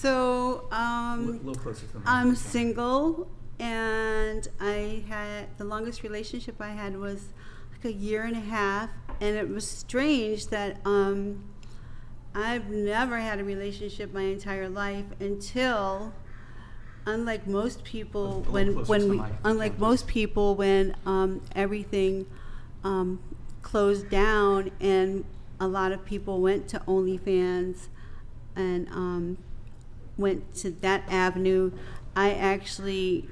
So A little closer to the I'm microphone. single, and the longest relationship I had was like a year and a half, and it was strange that I've never had a relationship my entire life until, unlike most people, when everything closed down and a lot of people went to OnlyFans and went to that avenue, I actually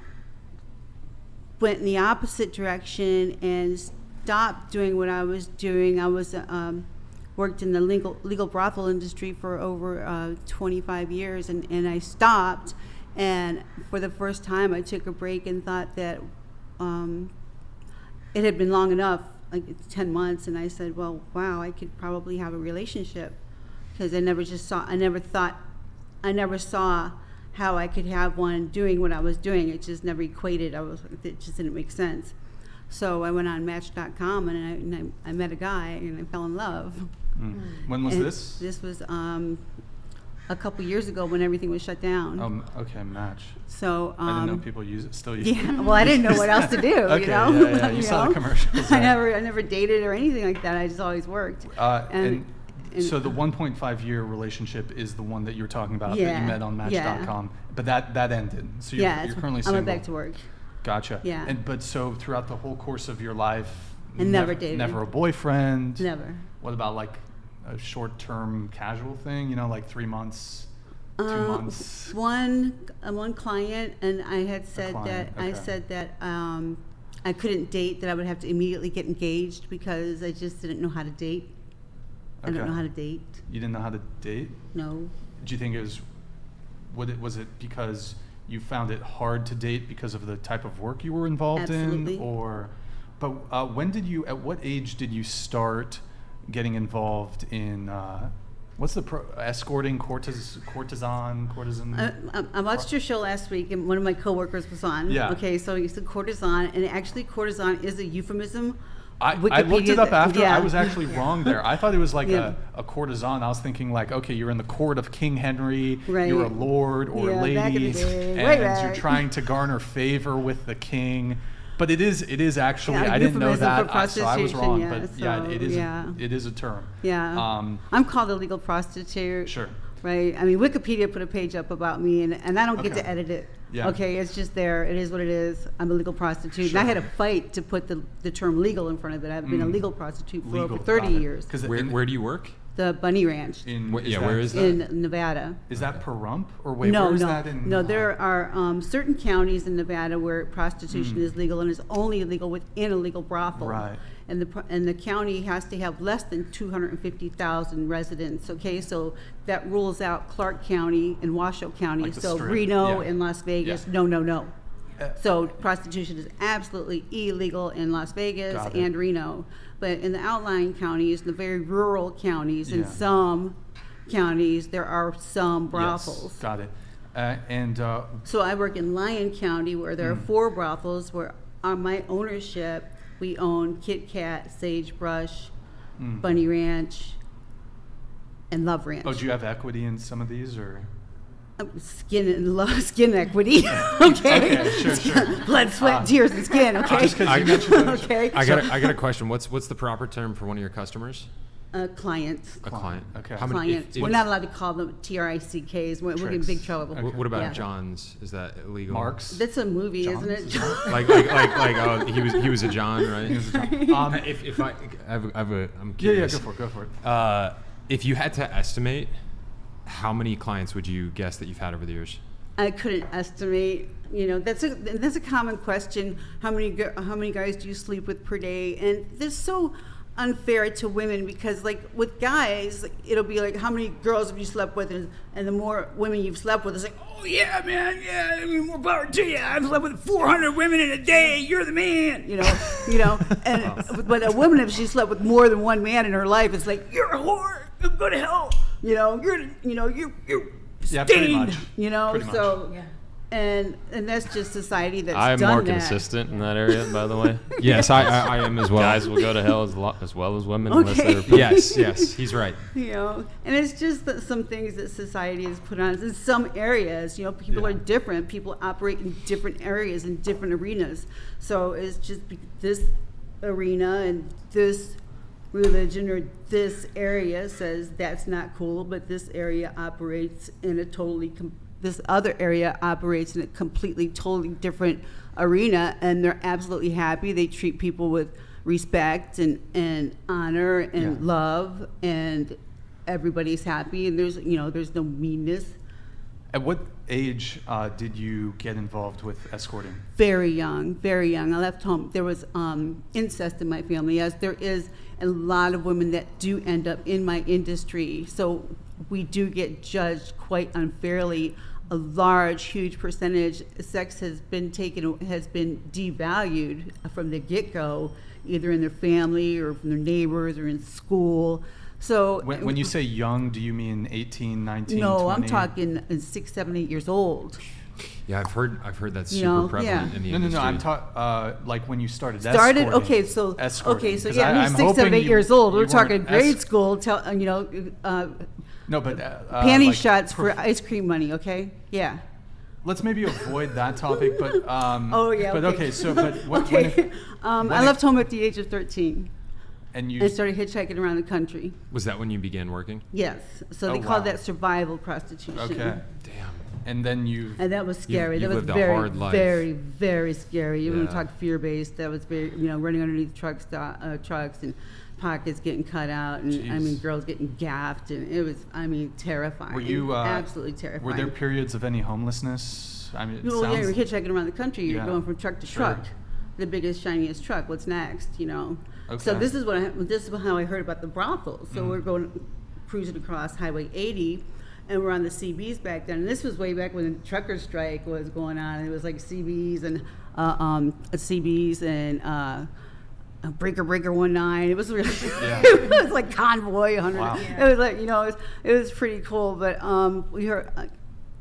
went in the opposite direction and stopped doing what I was doing. I was worked in the legal brothel industry for over 25 years, and I stopped. And for the first time, I took a break and thought that it had been long enough, like 10 months, and I said, well, wow, I could probably have a relationship, because I never saw how I could have one doing what I was doing. It just never equated. It just didn't make sense. So I went on Match.com, and I met a guy, and I fell in love. When was this? This was a couple years ago when everything was shut down. Okay, Match. So I didn't know people use it. Still use it. Yeah, well, I didn't know what else to do. Okay, you know. Yeah. You saw the commercials. I never dated or anything like that. I just always worked. And so the 1.5 year relationship is the one that you're talking about that you met on Match.com, but that ended. So you're currently single. I went back to work. Gotcha. Yeah. But so throughout the whole course of your life, and never dated. Never a boyfriend. Never. What about like a short-term casual thing? You know, like 3 months, 2 months. One client, and I had said that I couldn't date. That I would have to immediately get engaged because I just didn't know how to date. I don't know how to date. You didn't know how to date? No. Did you think was it because you found it hard to date because of the type of work you were involved in? But at what age did you start getting involved in, escorting, courtesan? I watched your show last week, and one of my coworkers was on. Yeah. Okay, so you said courtesan, and actually courtesan is a euphemism. I looked it up after. I was actually wrong there. I thought it was like a courtesan. I was thinking like, okay, you're in the court of King Henry. Right. You're a lord or a lady, back in the day. and you're trying to garner favor with the king. But it is actually. I didn't know that, so I was wrong. It is a term. Yeah. I'm called a legal prostitute. Sure. Right. I mean, Wikipedia put a page up about me, and I don't get to edit it. Yeah. Okay, it's just there. It is what it is. I'm a legal prostitute. Sure. And I had a fight to put the term legal in front of it. I've been a legal prostitute for over 30 years. Where do you work? The Bunny Ranch. Where is that? In Nevada. Is that Pahrump? Or wait, no, where is no, that in? No, there are certain counties in Nevada where prostitution is legal and is only illegal within a legal brothel. Right. And the county has to have less than 250,000 residents. Okay, so that rules out Clark County and Washoe County. Like the so Strip. Reno and Las Vegas. Yeah. No. So prostitution is absolutely illegal in Las Vegas and Reno. But in the outlying counties, the very rural counties, in some counties, there are some brothels. Yes, got it. So I work in Lyon County, where there are 4 brothels, where on my ownership, we own Kit Kat, Sagebrush, Bunny Ranch, and Love Ranch. Oh, do you have equity in some of these, or? Skin equity. Okay, sure. Blood, sweat, tears, and skin. Okay. Just 'cause you mentioned those. Okay. I got a question. What's the proper term for one of your customers? Clients. A client. Okay. How many? Clients. We're not allowed to call them TRICKs. We're in big trouble. Okay. What about John's? Is that illegal? Marks. That's a movie, John's? isn't it? like oh, he was a John, right? He was a John. If I'm curious. Yeah, go for it. If you had to estimate, how many clients would you guess that you've had over the years? I couldn't estimate. You know, that's a common question. How many guys do you sleep with per day? And this is so unfair to women, because like with guys, like, it'll be like, how many girls have you slept with? And the more women you've slept with, it's like, oh yeah, man, yeah, I mean, more power to you. I've slept with 400 women in a day. You're the man. You know. And but a woman, if she slept with more than one man in her life, it's like, you're a whore. Go to hell. You're Yeah, stained. pretty much. So. Yeah. and that's just society that's I'm done more that. consistent in that area, by the way. Yes, I am as well. Guys will go to hell as well as women Okay. unless they're Yes, he's right. You know, and it's just that some things that society has put on us. In some areas, you know, people Yeah. are different. People operate in different areas, in different arenas. So it's just this arena and this religion or this area says that's not cool, but this area operates in a totally, this other area operates in a completely, totally different arena, and they're absolutely happy. They treat people with respect and honor and Yeah. love, and everybody's happy, and there's no meanness. At what age did you get involved with escorting? Very young, very young. I left home. There was incest in my family, as there is a lot of women that do end up in my industry. So we do get judged quite unfairly. A large, huge percentage, sex has been devalued from the get-go, either in their family or from their neighbors or in school. So When you say young, do you mean 18, 19, no, 20? I'm talking 6, 7, 8 years old. Yeah, I've heard that's You super know, prevalent yeah. in the No, industry. I'm talking like when you started Started escorting. okay, so Escorting, 'cause yeah, I'm 6, 7, hoping 8 years old. you We're talking weren't grade school. No, but Panty like, shots for ice cream money. Okay, yeah. Let's maybe avoid that topic, but Oh yeah. But okay, so but when okay. I left home at the age of 13 and you and started hitchhiking around the country. Was that when you began working? Yes, so they Oh, called wow. that survival prostitution. okay, Damn. and then you And that was scary. you That was lived a very, hard life. very, very scary. You want Yeah. to talk fear-based? That was very, running underneath trucks and pockets getting cut out, and Jeez. girls getting gaffed, and it was, terrifying. were you absolutely terrifying? Were there periods of any homelessness? I mean, it Well, yeah, sounds you're hitchhiking around the country. You're Yeah, going from truck to sure. truck, the biggest, shiniest truck. What's next? So Okay. this is how I heard about the brothels. So we're going cruising across Highway 80, and we're on the CBs back then. And this was way back when the trucker strike was going on. It was like CBs and Breaker 19. It was really, Yeah. it was like Convoy 100. Wow. It was like, it was pretty cool. But we heard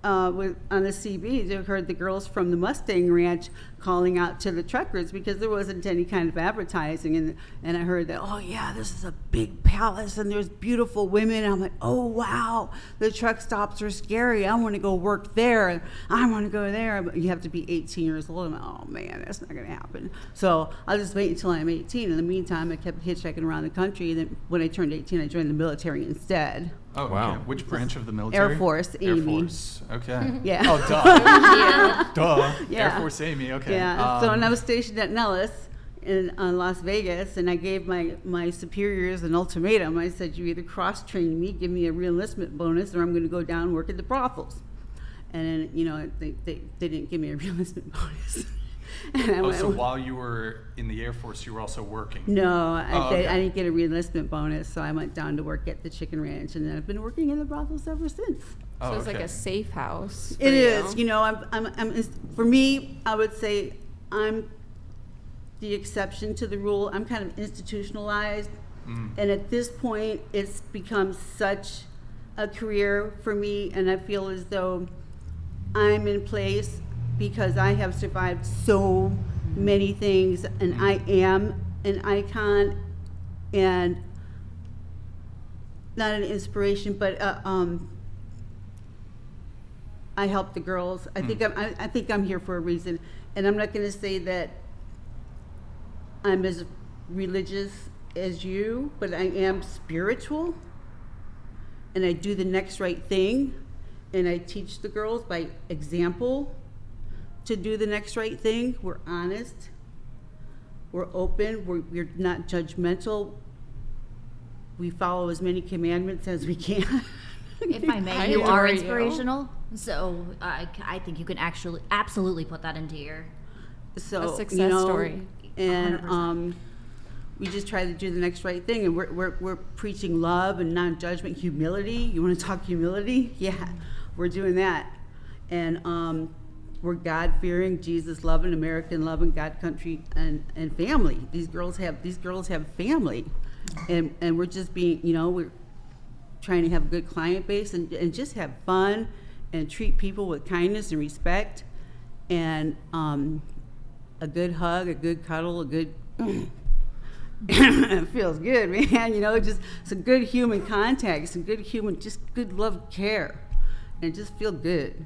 on the CBs, I heard the girls from the Mustang Ranch calling out to the truckers because there wasn't any kind of advertising, and I heard that, oh yeah, this is a big palace and there's beautiful women. And I'm like, oh wow, the truck stops are scary. I want to go work there. I want to go there. But you have to be 18 years old. I'm like, oh man, that's not going to happen. So I'll just wait until I'm 18. In the meantime, I kept hitchhiking around the country. And then when I turned 18, I joined the military instead. Oh, Wow. okay. Which branch of the military? Air Force, Air Amy. Force. Okay. Yeah. Oh, duh. Duh. Yeah. Air Force Amy. Okay. Yeah. So and I was stationed at Nellis in Las Vegas, and I gave my superiors an ultimatum. I said, you either cross-train me, give me a re-enlistment bonus, or I'm going to go down and work at the brothels. And then, they didn't give me a re-enlistment bonus. And I went, so while you were in the Air Force, you were also working. no, okay. I didn't get a re-enlistment bonus, so I went down to work at the chicken ranch, and then I've been working in the brothels ever since. Oh, So it's like okay. a safe house. for It you. is. For me, I would say I'm the exception to the rule. I'm kind of institutionalized. And at this point, it's become such a career for me, and I feel as though I'm in place because I have survived so many things, and I am an icon and not an inspiration, but I help the girls. I think I'm here for a reason, and I'm not going to say that I'm as religious as you, but I am spiritual, and I do the next right thing, and I teach the girls by example to do the next right thing. We're honest, we're open, we're not judgmental. We follow as many commandments as we can. If I may, I you adore are you. inspirational. So I think you can actually absolutely put that into your. So A success story. And 100%. we just try to do the next right thing, and we're preaching love and non-judgment, humility. You want to talk humility? Yeah, we're doing that, and we're God-fearing, Jesus-loving, American-loving, God, country, and family. These girls have family, and we're just being, we're trying to have a good client base and just have fun and treat people with kindness and respect. and a good hug, a good cuddle, a good it feels good, man. You know, just some good human contact, some good human, just good love, care, and just feel good.